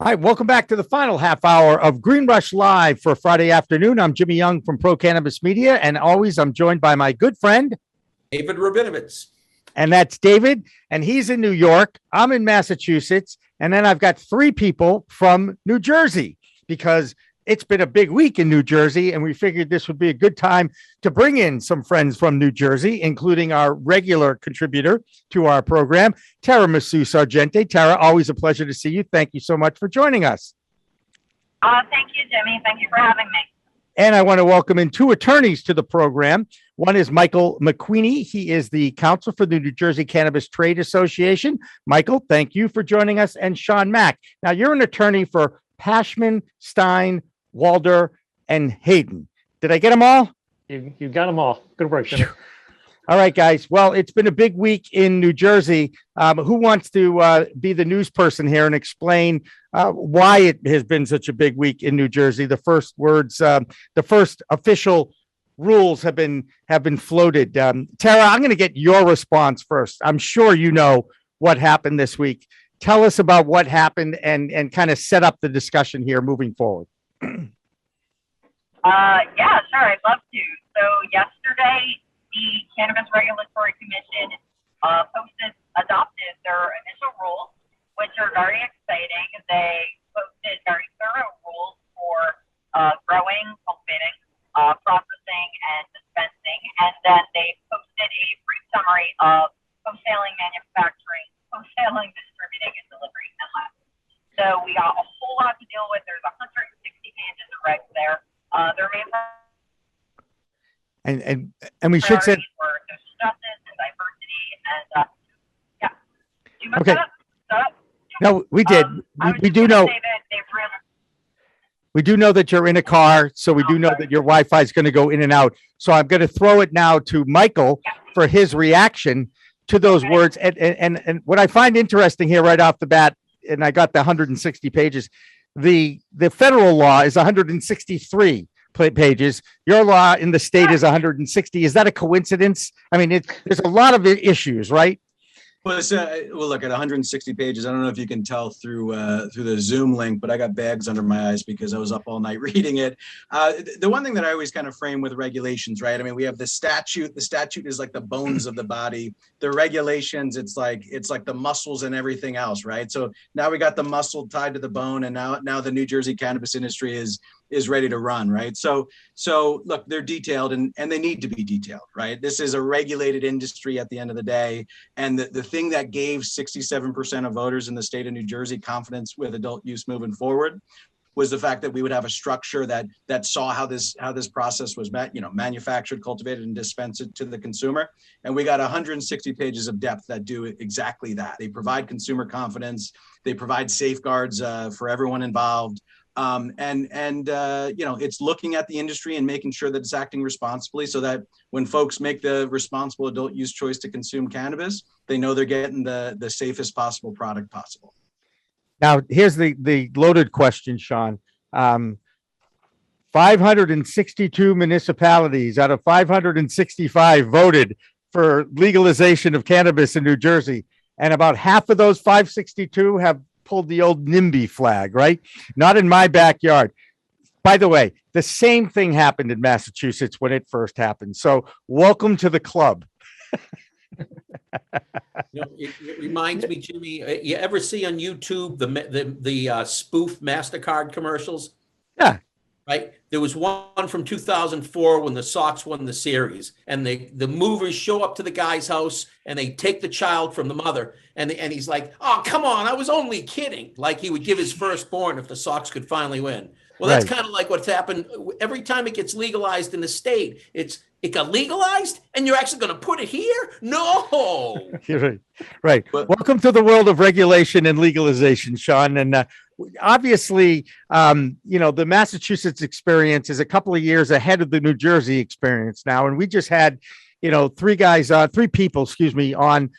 All right, welcome back to the final half hour of Green Rush Live for Friday afternoon. I'm Jimmy Young from Pro Cannabis Media, and always I'm joined by my good friend, David Rabinovitz. And that's David, and he's in New York. I'm in Massachusetts, and then I've got three people from New Jersey because it's been a big week in New Jersey, and we figured this would be a good time to bring in some friends from New Jersey, including our regular contributor to our program, Tara Misu Sergente. Tara, always a pleasure to see you. Thank you so much for joining us. Thank you, Jimmy. Thank you for having me. And I want to welcome in two attorneys to the program. One is Michael McQueeny. He is the counsel for the New Jersey Cannabis Trade Association. Michael, thank you for joining us. And Sean Mack. Now, you're an attorney for Pashman, Stein, Walder, and Hayden. Did I get them all? You got them all. Good work, Jimmy. All right, guys. Well, it's been a big week in New Jersey. Who wants to be the news person here and explain why it has been such a big week in New Jersey? The first words, the first official rules have been floated. Tara, I'm going to get your response first. I'm sure you know what happened this week. Tell us about what happened and kind of set up the discussion here moving forward. Yeah, sure. I'd love to. So yesterday, the Cannabis Regulatory Commission adopted their initial rules, which are very exciting. They posted very thorough rules for growing, cultivating, processing, and dispensing. And then they posted a brief summary of wholesaling, manufacturing, wholesaling, distributing, and delivery and lab. So we got a whole lot to deal with. There's 160 pages of regs there. Their main and we should say for social justice and diversity and yeah. Do you want okay. Shut up? No, we did. We do know. We do know that you're in a car, so we do know that your Wi-Fi is going to go in and out. So I'm going to throw it now to Michael for his reaction to those words. And what I find interesting here right off the bat, and I got the 160 pages. The federal law is 163 pages. Your law in the state is 160. Is that a coincidence? I mean, there's a lot of issues, right? Well, look, at 160 pages, I don't know if you can tell through the Zoom link, but I got bags under my eyes because I was up all night reading it. The one thing that I always kind of frame with regulations, right? I mean, we have the statute. The statute is like the bones of the body. The regulations, it's like the muscles and everything else, right? So now we got the muscle tied to the bone, and now the New Jersey cannabis industry is ready to run, right? So look, they're detailed and they need to be detailed, right? This is a regulated industry at the end of the day. And the thing that gave 67% of voters in the state of New Jersey confidence with adult use moving forward was the fact that we would have a structure that saw how this process was manufactured, cultivated, and dispensed to the consumer. And we got 160 pages of depth that do exactly that. They provide consumer confidence. They provide safeguards for everyone involved. It's looking at the industry and making sure that it's acting responsibly so that when folks make the responsible adult use choice to consume cannabis, they know they're getting the safest possible product possible. Now, here's the loaded question, Sean. 562 municipalities out of 565 voted for legalization of cannabis in New Jersey. And about half of those 562 have pulled the old NIMBY flag, right? Not in my backyard. By the way, the same thing happened in Massachusetts when it first happened. So welcome to the club. It reminds me, Jimmy, you ever see on YouTube the spoof MasterCard commercials? Yeah. Right. There was one from 2004 when the Sox won the series, and the movers show up to the guy's house and they take the child from the mother, and he's like, "Oh, come on, I was only kidding." Like he would give his firstborn if the Sox could finally win. Well, that's kind of like what's happened every time it gets legalized in the state. It got legalized, and you're actually going to put it here? No. You're right. Welcome to the world of regulation and legalization, Sean. And obviously, the Massachusetts experience is a couple of years ahead of the New Jersey experience now. And we just had, three people on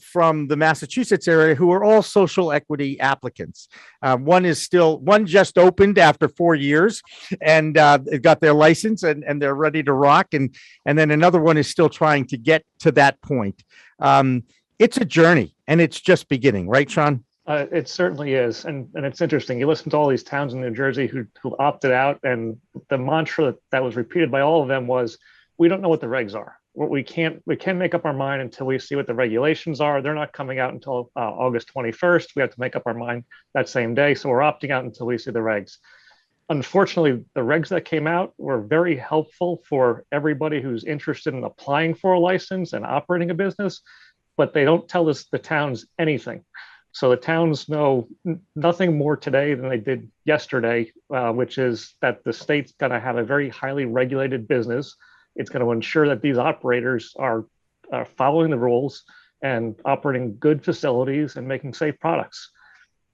from the Massachusetts area who are all social equity applicants. One just opened after 4 years and got their license and they're ready to rock. And then another one is still trying to get to that point. It's a journey and it's just beginning, right, Sean? It certainly is. And it's interesting. You listen to all these towns in New Jersey who opted out, and the mantra that was repeated by all of them was, we don't know what the regs are. We can't make up our mind until we see what the regulations are. They're not coming out until August 21st. We have to make up our mind that same day. So we're opting out until we see the regs. Unfortunately, the regs that came out were very helpful for everybody who's interested in applying for a license and operating a business, but they don't tell us the towns anything. So the towns know nothing more today than they did yesterday, which is that the state's going to have a very highly regulated business. It's going to ensure that these operators are following the rules and operating good facilities and making safe products.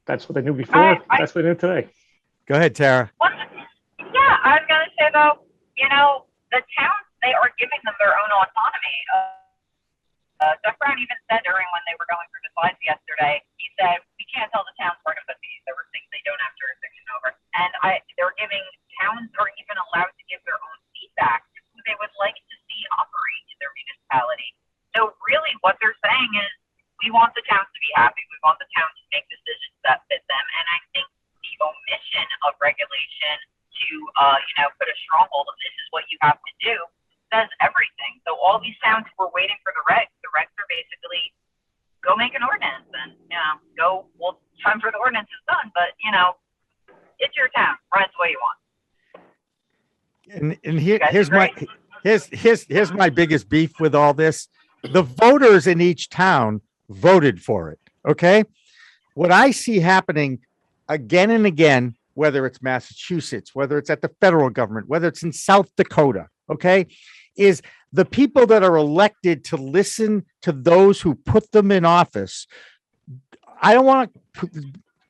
That's what they knew before. That's what they knew today. Go ahead, Tara. Yeah, I was going to say, though, the towns, they are giving them their own autonomy. Jeff Brown even said during when they were going through the slides yesterday, he said, we can't tell the towns where to put these. There were things they don't have jurisdiction over. And they're giving towns are even allowed to give their own feedback to who they would like to see operate in their municipality. So really what they're saying is, we want the towns to be happy. We want the towns to make decisions that fit them. And I think the omission of regulation to, put a stronghold of this is what you have to do says everything. So all these towns who were waiting for the regs are basically go make an ordinance and, time for the ordinance is done, but, it's your town, run it the way you want. And here's my biggest beef with all this. The voters in each town voted for it. Okay. What I see happening again and again, whether it's Massachusetts, whether it's at the federal government, whether it's in South Dakota, okay, is the people that are elected to listen to those who put them in office. I don't want to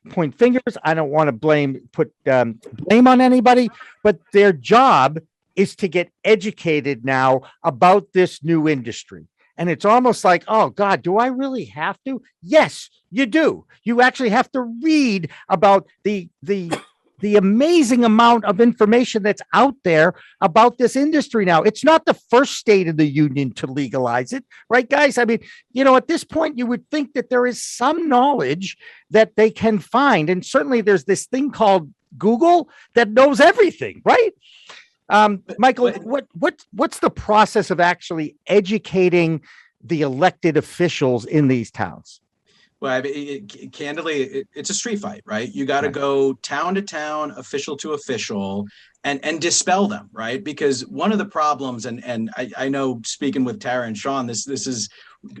point fingers. I don't want to put blame on anybody, but their job is to get educated now about this new industry. And it's almost like, oh God, do I really have to? Yes, you do. You actually have to read about the amazing amount of information that's out there about this industry now. It's not the first state in the union to legalize it, right, guys? I mean, at this point, you would think that there is some knowledge that they can find. And certainly there's this thing called Google that knows everything, right? Michael, what's the process of actually educating the elected officials in these towns? Well, candidly, it's a street fight, right? You got to go town to town, official to official, and dispel them, right? Because one of the problems, and I know speaking with Tara and Sean, this is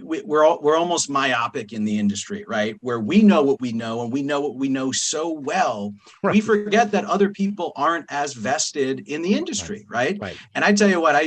we're almost myopic in the industry, right? Where we know what we know and we know what we know so well, we forget that other people aren't as vested in the industry, right? And I tell you what,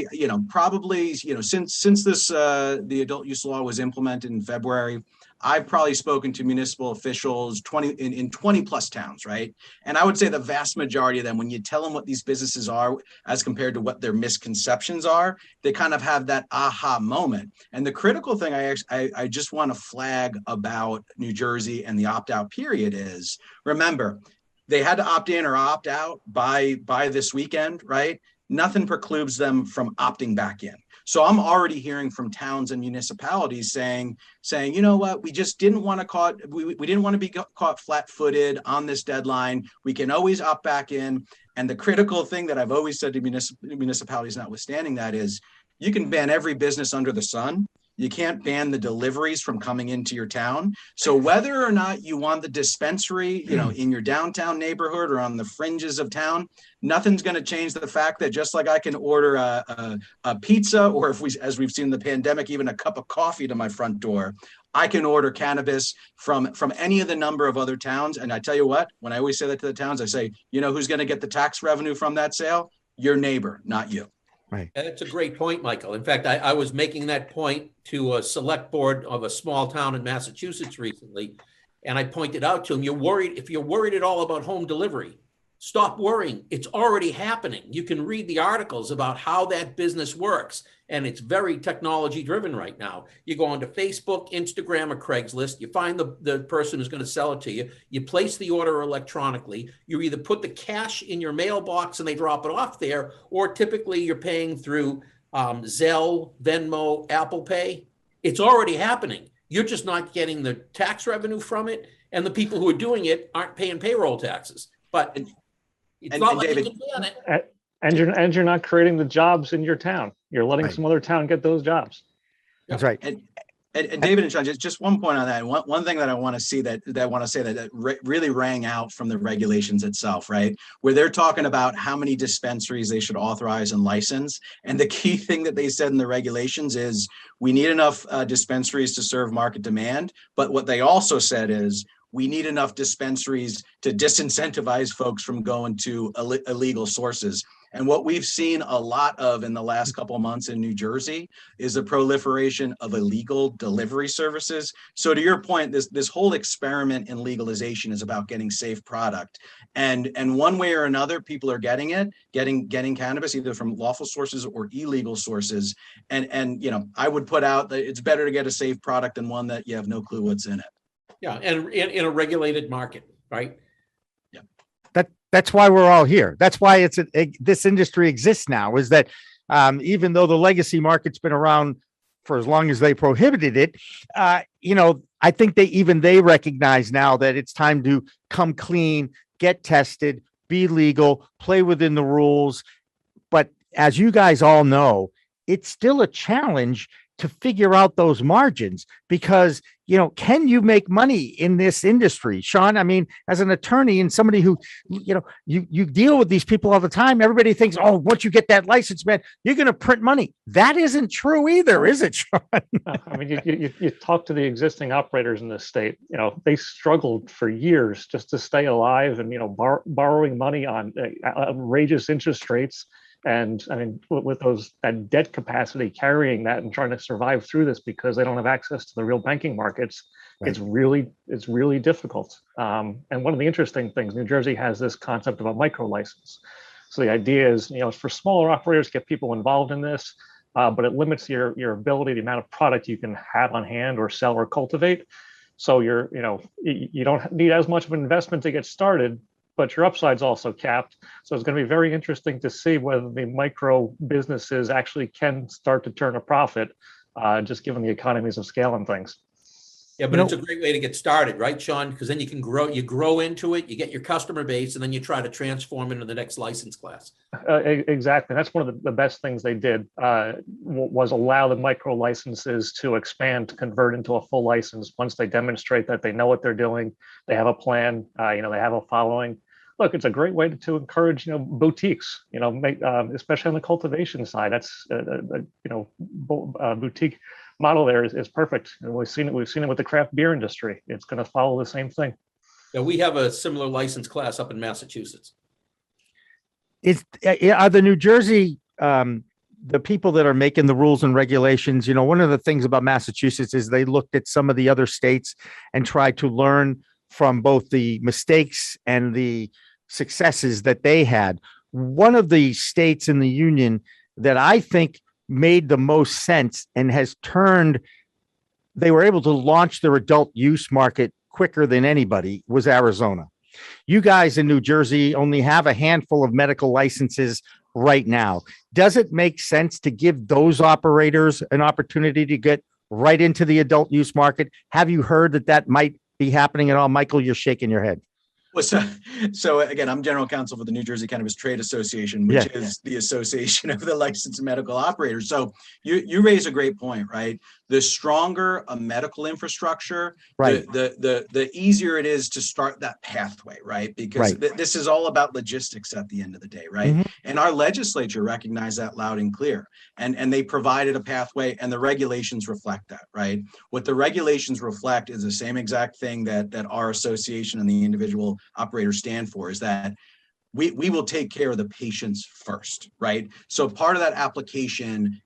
probably since this the adult use law was implemented in February, I've probably spoken to municipal officials in 20 plus towns, right? And I would say the vast majority of them, when you tell them what these businesses are as compared to what their misconceptions are, they kind of have that aha moment. And the critical thing I just want to flag about New Jersey and the opt-out period is, remember, they had to opt in or opt out by this weekend, right? Nothing precludes them from opting back in. So I'm already hearing from towns and municipalities saying, you know what, we just didn't want to we didn't want to be caught flat-footed on this deadline. We can always opt back in. And the critical thing that I've always said to municipalities, notwithstanding that, is you can ban every business under the sun. You can't ban the deliveries from coming into your town. So whether or not you want the dispensary, in your downtown neighborhood or on the fringes of town, nothing's going to change the fact that just like I can order a pizza, or as we've seen in the pandemic, even a cup of coffee to my front door, I can order cannabis from any of the number of other towns. And I tell you what, when I always say that to the towns, I say, who's going to get the tax revenue from that sale? Your neighbor, not you. Right. That's a great point, Michael. In fact, I was making that point to a select board of a small town in Massachusetts recently, and I pointed out to them, if you're worried at all about home delivery, stop worrying. It's already happening. You can read the articles about how that business works, and it's very technology driven right now. You go onto Facebook, Instagram, or Craigslist, you find the person who's going to sell it to you, you place the order electronically, you either put the cash in your mailbox and they drop it off there, or typically you're paying through Zelle, Venmo, Apple Pay. It's already happening. You're just not getting the tax revenue from it, and the people who are doing it aren't paying payroll taxes. But it's not like you David, can ban it. And you're not creating the jobs in your town. You're letting some other town get those jobs. That's right. And David and Sean, just one point on that. One thing that I want to see that really rang out from the regulations itself, right? Where they're talking about how many dispensaries they should authorize and license. And the key thing that they said in the regulations is we need enough dispensaries to serve market demand. But what they also said is we need enough dispensaries to disincentivize folks from going to illegal sources. And what we've seen a lot of in the last couple of months in New Jersey is the proliferation of illegal delivery services. So to your point, this whole experiment in legalization is about getting safe product. And one way or another, people are getting cannabis either from lawful sources or illegal sources. And you know, I would put out that it's better to get a safe product than one that you have no clue what's in it. Yeah, and in a regulated market, right? That's why we're all here. That's why this industry exists now, is that even though the legacy market's been around for as long as they prohibited it, you know, I think they recognize now that it's time to come clean, get tested, be legal, play within the rules. But as you guys all know, it's still a challenge to figure out those margins because, you know, can you make money in this industry? Sean, I mean, as an attorney and somebody who, you know, you deal with these people all the time, everybody thinks, oh, once you get that license, man, you're going to print money. That isn't true either, is it, Sean? I mean, you talk to the existing operators in this state, you know, they struggled for years just to stay alive and, you know, borrowing money on outrageous interest rates. And I mean, with that debt capacity, carrying that and trying to survive through this because they don't have access to the real banking markets, right. It's really difficult. And one of the interesting things, New Jersey has this concept of a micro license. So the idea is, you know, it's for smaller operators to get people involved in this, but it limits your ability, the amount of product you can have on hand or sell or cultivate. So you don't need as much of an investment to get started, but your upside's also capped. So it's going to be very interesting to see whether the micro businesses actually can start to turn a profit, just given the economies of scale and things. Yeah, but it's a great way to get started, right, Sean? Because then you can grow into it, you get your customer base, and then you try to transform into the next license class. Exactly. That's one of the best things they did, was allow the micro licenses to expand, to convert into a full license once they demonstrate that they know what they're doing, they have a plan, they have a following. Look, it's a great way to encourage, boutiques, especially on the cultivation side. That's, boutique model there is perfect. And we've seen it with the craft beer industry. It's going to follow the same thing. Yeah, we have a similar license class up in Massachusetts. Are the New Jersey, the people that are making the rules and regulations, one of the things about Massachusetts is they looked at some of the other states and tried to learn from both the mistakes and the successes that they had. One of the states in the union that I think made the most sense and they were able to launch their adult use market quicker than anybody was Arizona. You guys in New Jersey only have a handful of medical licenses right now. Does it make sense to give those operators an opportunity to get right into the adult use market? Have you heard that might be happening at all? Michael, you're shaking your head. Well, so again, I'm general counsel for the New Jersey Cannabis Trade Association, which is the association of the licensed medical operators. So you raise a great point, right? The stronger a medical infrastructure, right, the easier it is to start that pathway, right? Because this is all about logistics at the end of the day, right? Mm-hmm. And our legislature recognized that loud and clear, and they provided a pathway, and the regulations reflect that, right? What the regulations reflect is the same exact thing that our association and the individual operators stand for, is that we will take care of the patients first, right? So part of that application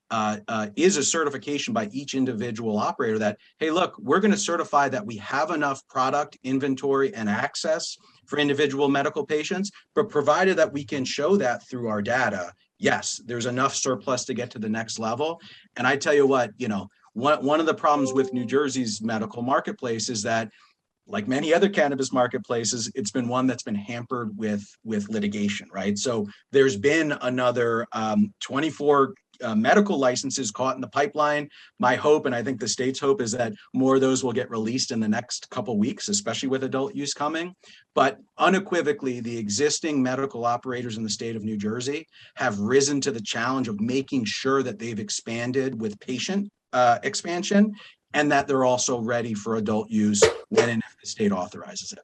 is a certification by each individual operator that, hey, look, we're going to certify that we have enough product, inventory, and access for individual medical patients, but provided that we can show that through our data, yes, there's enough surplus to get to the next level. And I tell you what, one of the problems with New Jersey's medical marketplace is that, like many other cannabis marketplaces, it's been one that's been hampered with litigation, right? So there's been another 24 medical licenses caught in the pipeline. My hope, and I think the state's hope, is that more of those will get released in the next couple weeks, especially with adult use coming. But unequivocally, the existing medical operators in the state of New Jersey have risen to the challenge of making sure that they've expanded with patient expansion, and that they're also ready for adult use when and if the state authorizes it.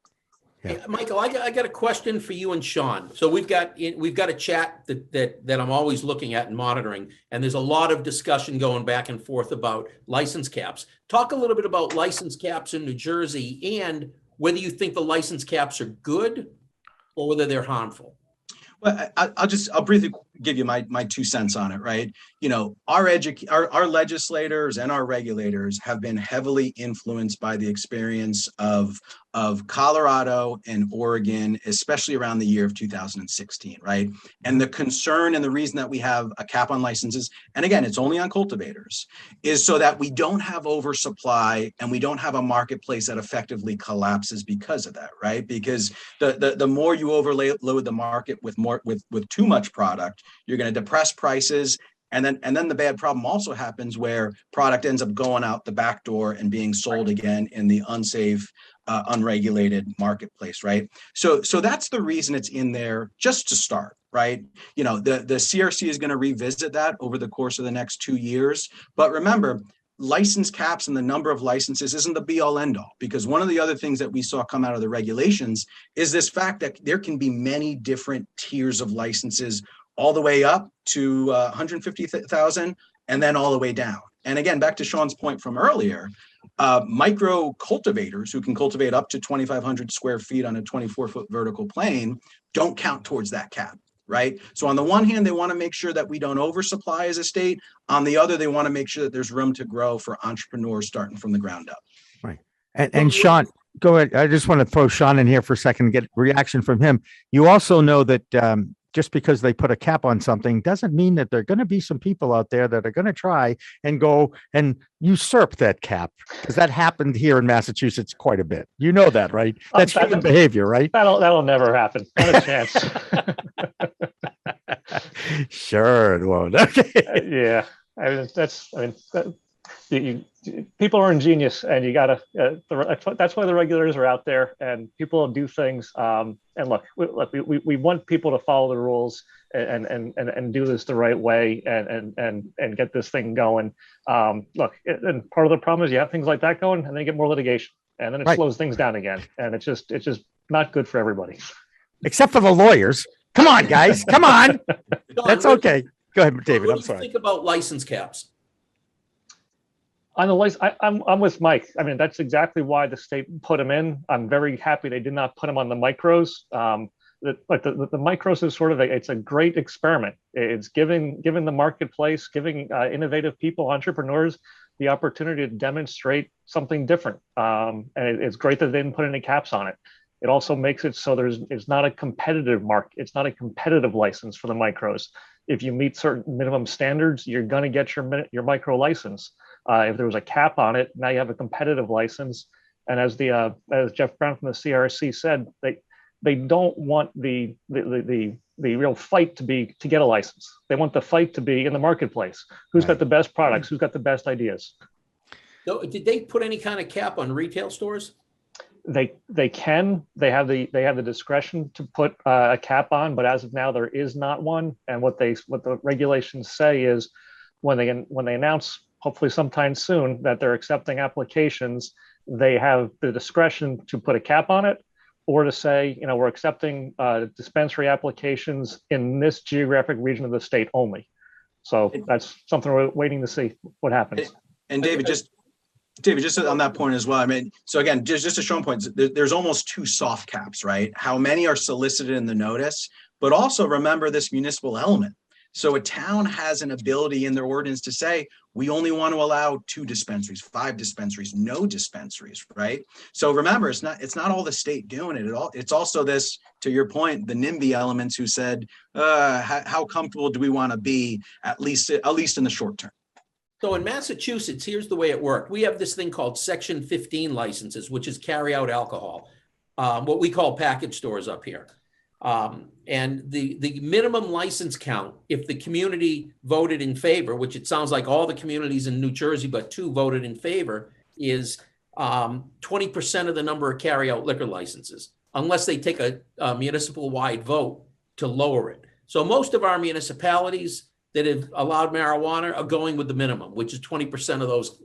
Hey, Michael, I got a question for you and Sean. So we've got a chat that I'm always looking at and monitoring, and there's a lot of discussion going back and forth about license caps. Talk a little bit about license caps in New Jersey and whether you think the license caps are good or whether they're harmful. Well, I'll briefly give you my 2 cents on it, right? You know, our legislators and our regulators have been heavily influenced by the experience of Colorado and Oregon, especially around the year of 2016, right? And the concern and the reason that we have a cap on licenses, and again, it's only on cultivators, is so that we don't have oversupply and we don't have a marketplace that effectively collapses because of that, right? Because the more you overload the market with too much product, you're going to depress prices. And then the bad problem also happens where product ends up going out the back door and being sold again in the unsafe, unregulated marketplace, right? So that's the reason it's in there, just to start, right? You know, the CRC is going to revisit that over the course of the next 2 years. But remember, license caps and the number of licenses isn't the be all end all, because one of the other things that we saw come out of the regulations is this fact that there can be many different tiers of licenses, all the way up to 150,000 and then all the way down. And again, back to Sean's point from earlier, micro cultivators who can cultivate up to 2,500 square feet on a 24-foot vertical plane don't count towards that cap, right? So on the one hand, they want to make sure that we don't oversupply as a state. On the other, they want to make sure that there's room to grow for entrepreneurs starting from the ground up. Right. And Sean, go ahead. I just want to throw Sean in here for a second and get reaction from him. You also know that just because they put a cap on something doesn't mean that there are going to be some people out there that are going to try and go and usurp that cap, because that happened here in Massachusetts quite a bit. You know that, right? That's human behavior, right? That'll never happen. Not a chance. Sure, it won't. Okay. Yeah, people are ingenious, and you gotta. That's why the regulators are out there, and people do things. And look, we want people to follow the rules and do this the right way and get this thing going. Look, and part of the problem is you have things like that going, and then you get more litigation, and then it slows things down again, and it's just not good for everybody. Except for the lawyers. Come on, guys. Come on. That's okay. Go ahead, David. I'm sorry. Think about license caps. On the license, I'm with Mike. I mean, that's exactly why the state put them in. I'm very happy they did not put them on the micros. The micros is sort of it's a great experiment. It's giving the marketplace, giving innovative people, entrepreneurs, the opportunity to demonstrate something different. And it's great that they didn't put any caps on it. It also makes it so it's not a competitive market. It's not a competitive license for the micros. If you meet certain minimum standards, you're going to get your micro license. If there was a cap on it, now you have a competitive license. And as Jeff Brown from the CRC said, they don't want the real fight to get a license. They want the fight to be in the marketplace. Who's got the best products? Who's got the best ideas? So did they put any kind of cap on retail stores? They can. They have the discretion to put a cap on, but as of now, there is not one. And what the regulations say is when they announce, hopefully sometime soon, that they're accepting applications, they have the discretion to put a cap on it, or to say, we're accepting dispensary applications in this geographic region of the state only. So that's something we're waiting to see what happens. And David, just on that point as well. I mean, so again, just to show points, there's almost 2 soft caps, right? How many are solicited in the notice, but also remember this municipal element. So a town has an ability in their ordinance to say, we only want to allow 2 dispensaries, 5 dispensaries, no dispensaries, right? So remember, it's not all the state doing it at all. It's also this, to your point, the NIMBY elements who said, how comfortable do we want to be, at least in the short term? So in Massachusetts, here's the way it worked. We have this thing called Section 15 licenses, which is carry out alcohol, what we call package stores up here. And the minimum license count, if the community voted in favor, which it sounds like all the communities in New Jersey, but 2 voted in favor, is 20% of the number of carryout liquor licenses, unless they take a municipal-wide vote to lower it. So most of our municipalities that have allowed marijuana are going with the minimum, which is 20% of those,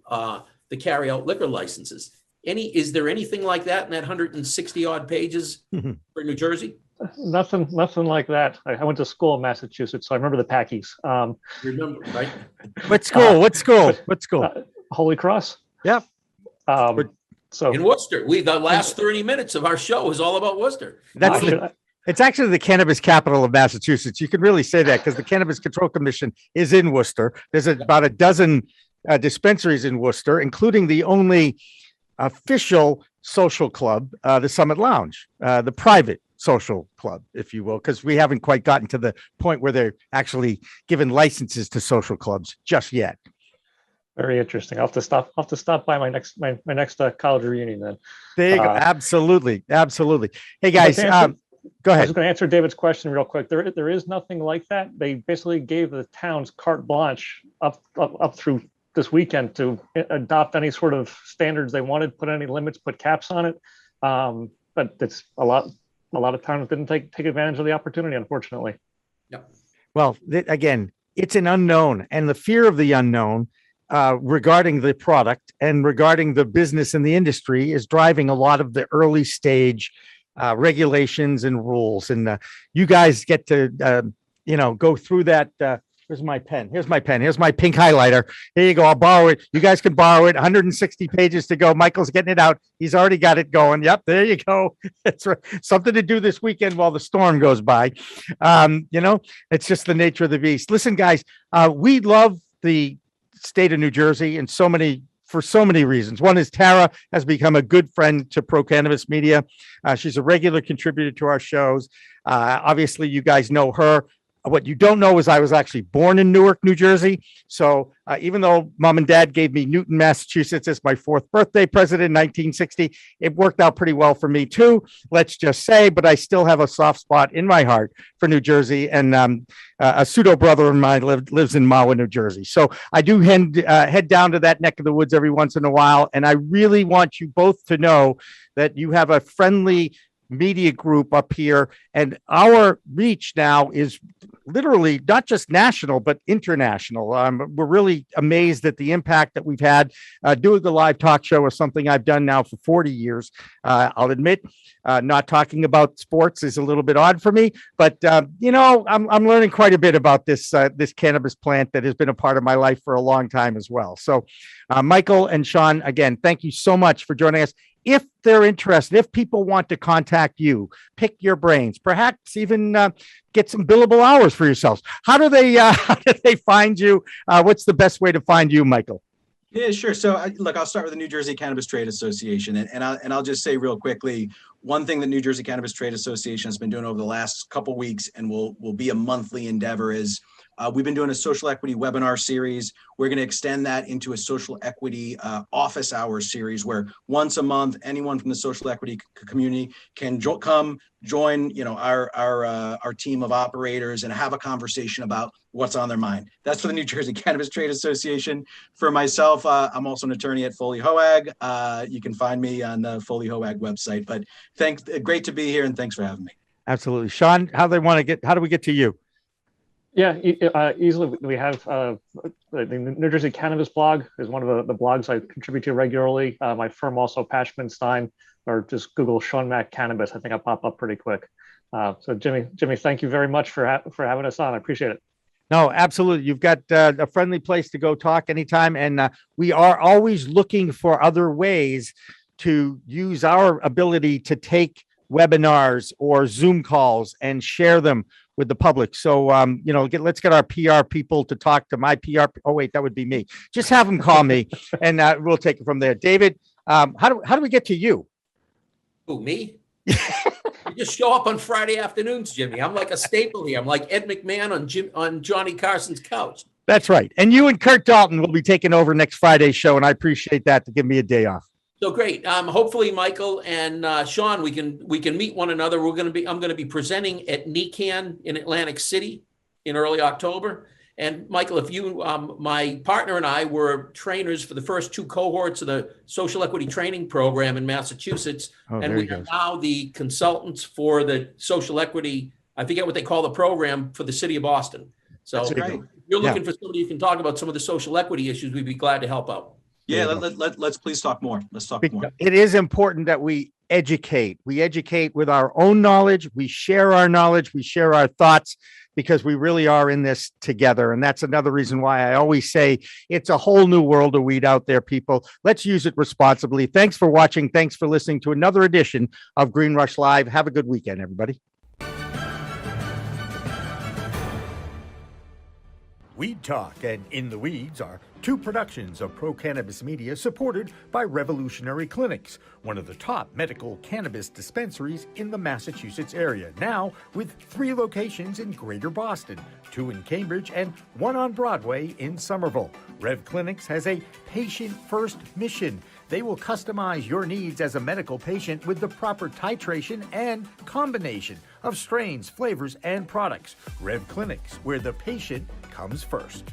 the carryout liquor licenses. Is there anything like that in that 160 odd pages for New Jersey? Nothing like that. I went to school in Massachusetts, so I remember the Packies. Remember, right? What school? What school? Holy Cross. Yep. So in Worcester, the last 30 minutes of our show is all about Worcester. It's actually the cannabis capital of Massachusetts. You could really say that because the Cannabis Control Commission is in Worcester. There's about a dozen dispensaries in Worcester, including the only official social club, the Summit Lounge, the private social club, if you will, because we haven't quite gotten to the point where they're actually given licenses to social clubs just yet. Very interesting. I'll have to stop by my next college reunion then. There you go. Absolutely. Hey guys, go ahead. I was going to answer David's question real quick. There is nothing like that. They basically gave the towns carte blanche up through this weekend to adopt any sort of standards they wanted, put any limits, put caps on it. But it's a lot of towns didn't take advantage of the opportunity, unfortunately. Yep. Well, again, it's an unknown, and the fear of the unknown regarding the product and regarding the business and the industry is driving a lot of the early stage regulations and rules. And you guys get to, go through that. Here's my pen. Here's my pink highlighter. Here you go. I'll borrow it. You guys can borrow it. 160 pages to go. Michael's getting it out. He's already got it going. Yep. There you go. It's something to do this weekend while the storm goes by. It's just the nature of the beast. Listen, guys, we love the state of New Jersey for so many reasons. One is Tara has become a good friend to Pro Cannabis Media. She's a regular contributor to our shows. Obviously, you guys know her. What you don't know is I was actually born in Newark, New Jersey. So even though mom and dad gave me Newton, Massachusetts as my 4th birthday present in 1960, it worked out pretty well for me too, let's just say, but I still have a soft spot in my heart for New Jersey. And a pseudo brother of mine lives in Mahwah, New Jersey. So I do head down to that neck of the woods every once in a while. And I really want you both to know that you have a friendly media group up here, and our reach now is literally not just national but international. We're really amazed at the impact that we've had. Doing the live talk show is something I've done now for 40 years. I'll admit not talking about sports is a little bit odd for me, but I'm learning quite a bit about this cannabis plant that has been a part of my life for a long time as well. So Michael and Sean, again, thank you so much for joining us. If they're interested, if people want to contact you, pick your brains, perhaps even get some billable hours for yourselves, how do they find you? What's the best way to find you, Michael? Yeah, sure. So I'll start with the New Jersey Cannabis Trade Association, and I'll just say real quickly, one thing that New Jersey Cannabis Trade Association has been doing over the last couple weeks, and will be a monthly endeavor, is we've been doing a social equity webinar series. We're going to extend that into a social equity office hours series, where once a month, anyone from the social equity community can come join, our team of operators and have a conversation about what's on their mind. That's for the New Jersey Cannabis Trade Association. For myself, I'm also an attorney at Foley Hoag. You can find me on the Foley Hoag website. But thanks, great to be here, and thanks for having me. Absolutely, Sean. How do we get to you? Yeah, easily. We have the New Jersey Cannabis blog is one of the blogs I contribute to regularly. My firm also, Pashman Stein, or just Google Sean Mack Cannabis. I think I'll pop up pretty quick. So Jimmy, thank you very much for having us on. I appreciate it. No, absolutely. You've got a friendly place to go talk anytime. And we are always looking for other ways to use our ability to take webinars or Zoom calls and share them with the public. So, let's get our PR people to talk to my PR. Oh, wait, that would be me. Just have them call me and we'll take it from there. David, how do we get to you? Who, me? You just show up on Friday afternoons, Jimmy. I'm like a staple here. I'm like Ed McMahon on Johnny Carson's couch. That's right. And you and Kurt Dalton will be taking over next Friday's show, and I appreciate that to give me a day off. So great. Hopefully, Michael and Sean, we can meet one another. I'm going to be presenting at NECAN in Atlantic City in early October. And Michael, if you, my partner and I were trainers for the first 2 cohorts of the social equity training program in Massachusetts. And we are now the consultants for the social equity, I forget what they call the program, for the city of Boston. So if you're looking for somebody who can talk about some of the social equity issues, we'd be glad to help out. Yeah, let's please talk more. Let's talk more. It is important that we educate. We educate with our own knowledge. We share our knowledge. We share our thoughts, because we really are in this together. And that's another reason why I always say it's a whole new world of weed out there, people. Let's use it responsibly. Thanks for watching. Thanks for listening to another edition of Green Rush Live. Have a good weekend, everybody. Weed Talk and In the Weeds are 2 productions of Pro Cannabis Media, supported by Revolutionary Clinics, one of the top medical cannabis dispensaries in the Massachusetts area, now with 3 locations in Greater Boston, 2 in Cambridge and 1 on Broadway in Somerville. Rev Clinics has a patient-first mission. They will customize your needs as a medical patient with the proper titration and combination of strains, flavors, and products. Rev Clinics, where the patient comes first.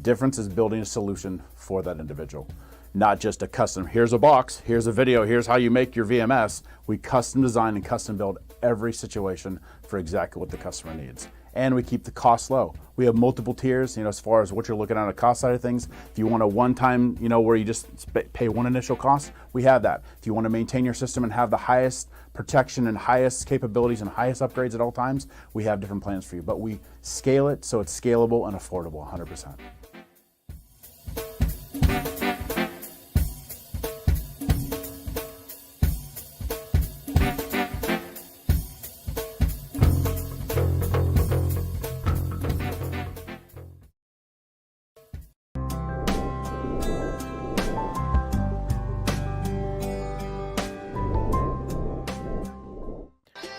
Difference is building a solution for that individual. Not just a custom, here's a box, here's a video, here's how you make your VMS. We custom design and custom build every situation for exactly what the customer needs. And we keep the costs low. We have multiple tiers, as far as what you're looking at on the cost side of things. If you want a one-time, where you just pay one initial cost, we have that. If you want to maintain your system and have the highest protection and highest capabilities and highest upgrades at all times, we have different plans for you. But we scale it so it's scalable and affordable 100%.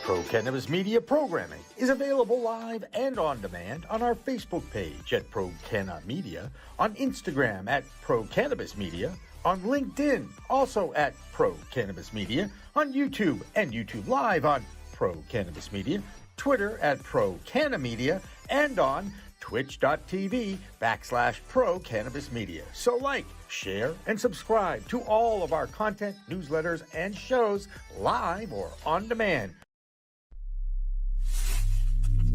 Pro Cannabis Media programming is available live and on demand on our Facebook page at Pro Canna Media, on Instagram at Pro Cannabis Media, on LinkedIn also at Pro Cannabis Media, on YouTube and YouTube Live on Pro Cannabis Media, Twitter at Pro Canna Media, and on twitch.tv/Pro Cannabis Media. So like, share, and subscribe to all of our content, newsletters, and shows live or on demand